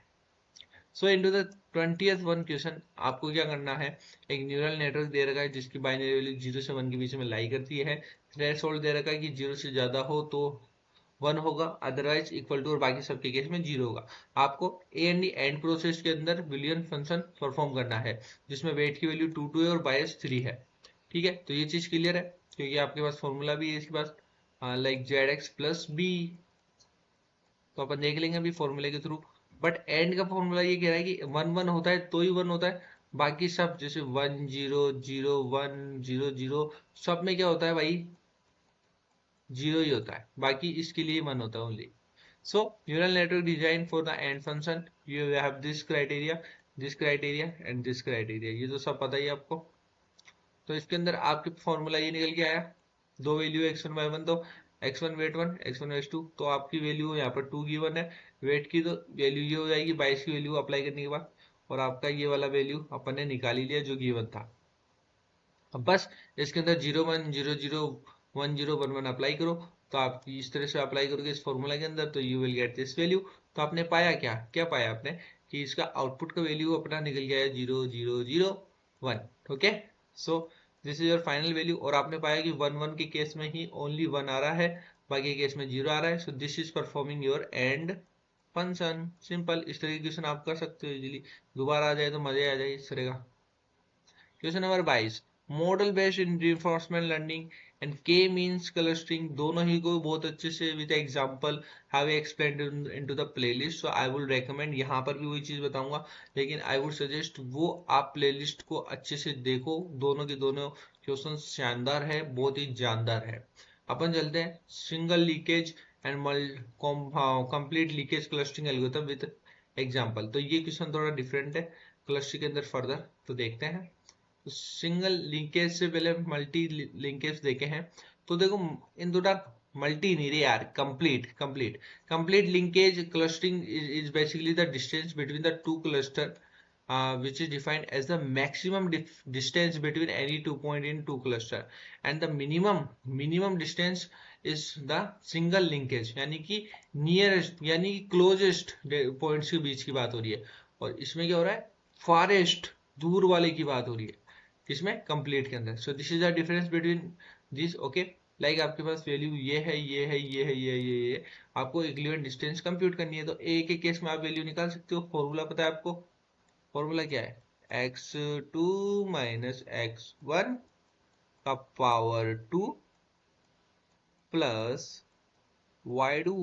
सो into the 20th one question, आपको क्या करना है। एक न्यूरल नेटवर्क दे रखा है जिसकी बाइनरी वैल्यू 0 से 1 के बीच में लाई करती है। थ्रेशोल्ड दे रखा है कि 0 से ज्यादा हो तो 1 होगा, अदरवाइज इक्वल टू, और बाकी सबके केस में 0 होगा। आपको A and D and process के अंदर बुलियन फंक्शन परफॉर्म करना है जिसमें वेट की वैल्यू 2 2 है और बायस 3 है। ठीक है, तो ये चीज क्लियर है क्योंकि आपके पास फॉर्मूला भी है इसके पास, like Z X plus B. तो अपन देख लेंगे अभी फॉर्मूले के थ्रू। बट एंड का फॉर्मूला ये कह रहा है कि 1 1 होता है तो ही 1 होता है। बाकी सब जैसे 1 0 0 1 0 0 सब में क्या होता है भाई, 0 ही होता है। बाकी इसके लिए 1 होता है only. So neural network design for the end function, you have this criteria and this criteria, ये तो सब पता ही है आपको। तो इसके अंदर आपके फॉर्मूला ये निकल के आया, दो वैल्यू x1 y1, तो x1 वेट 1 x1 वेट 2, तो आपकी वैल्यू यहाँ पर 2 गिवन है। वेट की तो वैल्यू ये हो जाएगी 22 की वैल्यू अप्लाई करने के बाद, और आपका ये वाला वैल्यू अपन ने निकाल ही लिया जो गिवन था। अब बस इसके अंदर 0 1 0 0 1 0 1 1 अप्लाई करो। तो आप इस तरह से अप्लाई करोगे इस फॉर्मूला के अंदर तो you will get this value. तो आपने पाया क्या, क्या पाया आपने कि इसका आउटपुट का वैल्यू अपना निकल गया है 0 0 0 1। Okay, so this is your final value. और आपने पाया कि 1 1 के केस में ही ओनली 1 आ रहा है, बाकी केस में 0 आ रहा है। So this is performing your and function. Simple, इस तरह की क्वेश्चन आप कर सकते हो इजीली। दोबारा आ जाए तो मजे आ जाए इस तरह का। Question number 22, model based in reinforcement learning and के मींस क्लस्टरिंग, दोनों ही को बहुत अच्छे से with example have explained into the playlist. So I would recommend, यहाँ पर भी वही चीज बताऊंगा, लेकिन आई वुड सजेस्ट वो आप प्लेलिस्ट को अच्छे से देखो। दोनों के दोनों क्वेश्चन शानदार है, बहुत ही जानदार है। अपन चलते हैं single leakage and complete leakage clustering algorithm with example. तो ये क्वेश्चन थोड़ा डिफरेंट है क्लस्टरिंग के अंदर फर्दर, तो देखते हैं। सिंगल लिंकेज से पहले मल्टी लिंकेज देखे हैं। तो देखो इन दोनों, मल्टी नहीं रे यार, complete complete complete linkage clustering is basically the distance between the two cluster which is defined as the maximum distance between any 2 point in two cluster, and the minimum distance is the single linkage, यानी कि nearest यानी closest points के बीच की बात हो रही है। और इसमें क्या हो रहा है, फारेस्ट दूर वाले की बात हो रही है इसमें कंप्लीट के अंदर। सो this is the difference between this. Okay, like आपके पास वैल्यू ये है ये है ये है ये आपको इक्विवेलेंट डिस्टेंस कंप्यूट करनी है। तो ए के केस में आप वैल्यू निकाल सकते हो, फॉर्मूला पता है आपको। फॉर्मूला क्या है, x2 माइनस x1 का power 2 plus y2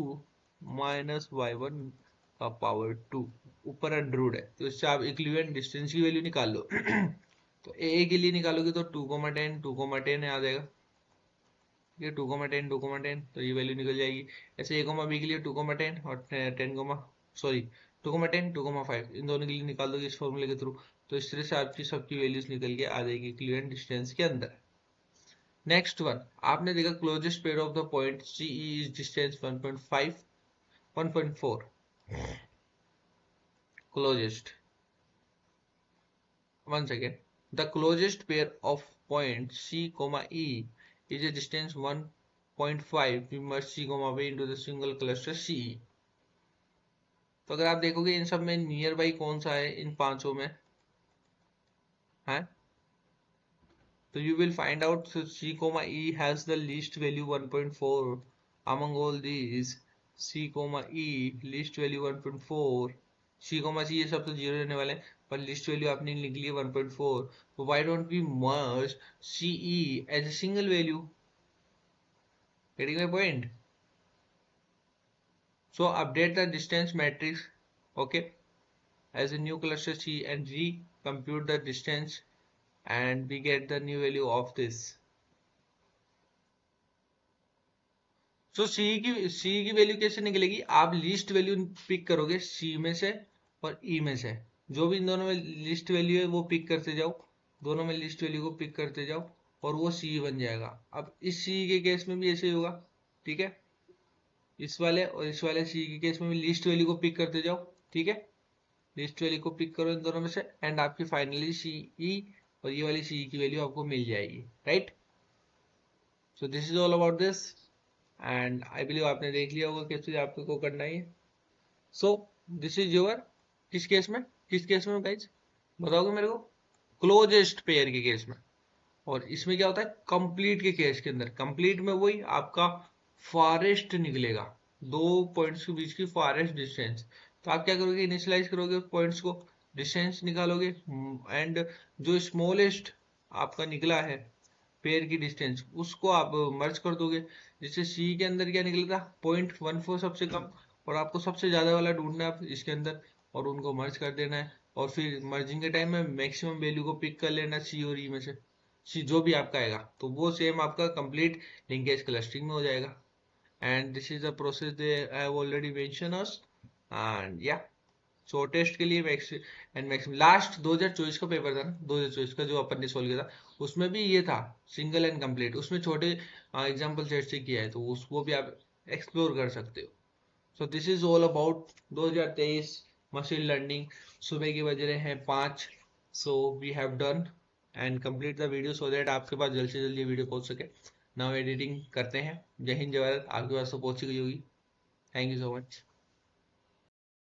minus y1 का पावर 2, ऊपर अंडररूट है तो इससे आप इक्विवेलेंट डिस्टेंस की वैल्यू निकाल लो। तो ए के लिए निकालोगे तो 2,10 2,10 आ जाएगा। ये 2,10 2,10 तो ये वैल्यू निकल जाएगी। ऐसे ए बी के लिए 2,10 और 10 सॉरी 2,10 2,5 इन दोनों के लिए निकाल दोगे इस फॉर्मूले के थ्रू। तो इस तरह से आपकी सबकी वैल्यूज निकल के आ जाएगी इक्विवेलेंट डिस्टेंस के अंदर। नेक्स्ट वन, आपने देखा closest pair of the point C is distance 1.5 1.4 closest, one second, the closest pair of points C comma E is a distance 1.5, we must C comma B into the single cluster CE। तो अगर आप देखोगे इन सब में near by कौन सा है इन पांचों में है, तो you will find out C comma E has the least value 1.4 among all these। C comma E least value 1.4, C comma C ये सब तो जीरो रहने वाले हैं, पर लिस्ट वैल्यू आपने लिख ली है 1.4। तो why don't we merge CE as a single value? Getting my point? So update the distance matrix, okay, as a new cluster C and recompute the distance and we get the new value of this. So सी की value कैसे निकलेगी, आप least value pick करोगे सी में से और ई में से, जो भी इन दोनों में लिस्ट वैल्यू है वो पिक करते जाओ, दोनों में लिस्ट वैल्यू को पिक करते जाओ और वो सी बन जाएगा। अब इस सी के केस में भी ऐसे ही होगा, ठीक है, इस वाले और इस वाले सी के केस में भी लिस्ट वैल्यू को पिक करते जाओ, ठीक है, लिस्ट वैल्यू को पिक करो इन दोनों में से एंड आपकी फाइनली सी ई और ये वाली सी की वैल्यू आपको मिल जाएगी, right. So this is all about this and I believe आपने देख लिया होगा कैसे आपको करना है। सो दिस इज योर किस केस में गाइज बताओगे मेरे को, क्लोजेस्ट पेयर के केस में। और इसमें क्या होता है, कंप्लीट के केस के अंदर, कंप्लीट में वही आपका फारेस्ट निकलेगा, दो पॉइंट्स के बीच की फारेस्ट डिस्टेंस। तो आप क्या करोगे, इनिशियलाइज करोगे पॉइंट्स को, डिस्टेंस निकालोगे एंड जो स्मॉलेस्ट आपका निकला है पेयर की डिस्टेंस उसको आप मर्ज कर दोगे। जैसे सी के अंदर क्या निकला था 0.14 सबसे कम, और आपको सबसे ज्यादा वाला ढूंढना है आप इसके अंदर और उनको मर्ज कर देना है, और फिर मर्जिंग के टाइम में मैक्सिमम वैल्यू को पिक कर लेना सी और ई में से, सी जो भी आपका आएगा तो वो सेम आपका कंप्लीट लिंकेज क्लस्टरिंग में हो जाएगा। And this is the process they I have already mention us and या सो टेस्ट के लिए मैक्सिमम लास्ट 2024 का पेपर था ना, 2024 का जो अपन ने सोल्व किया था उसमें भी ये था सिंगल एंड कंप्लीट, उसमें छोटे एग्जांपल सेट से किया है तो वो भी आप एक्सप्लोर कर सकते हो। So this is all about 2023 machine learning. सुबह के बज रहे हैं 5, so we have done and complete the video so that आपके पास जल्द से जल्द ये वीडियो पहुंच सके। नाउ एडिटिंग करते हैं। जय हिंद जय भारत, आपके पास तो पहुंच गई होगी। Thank you so much.